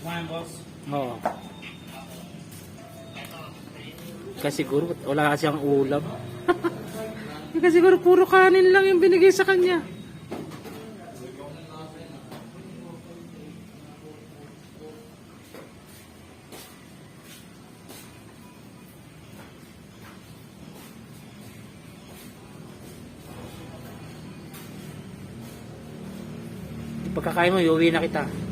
Kumain, boss. Oo. Kasi siguro wala kasi ang ulam. Kasi siguro puro kanin lang yung binigay sa kanya. Pagkakain mo, iuwi na kita.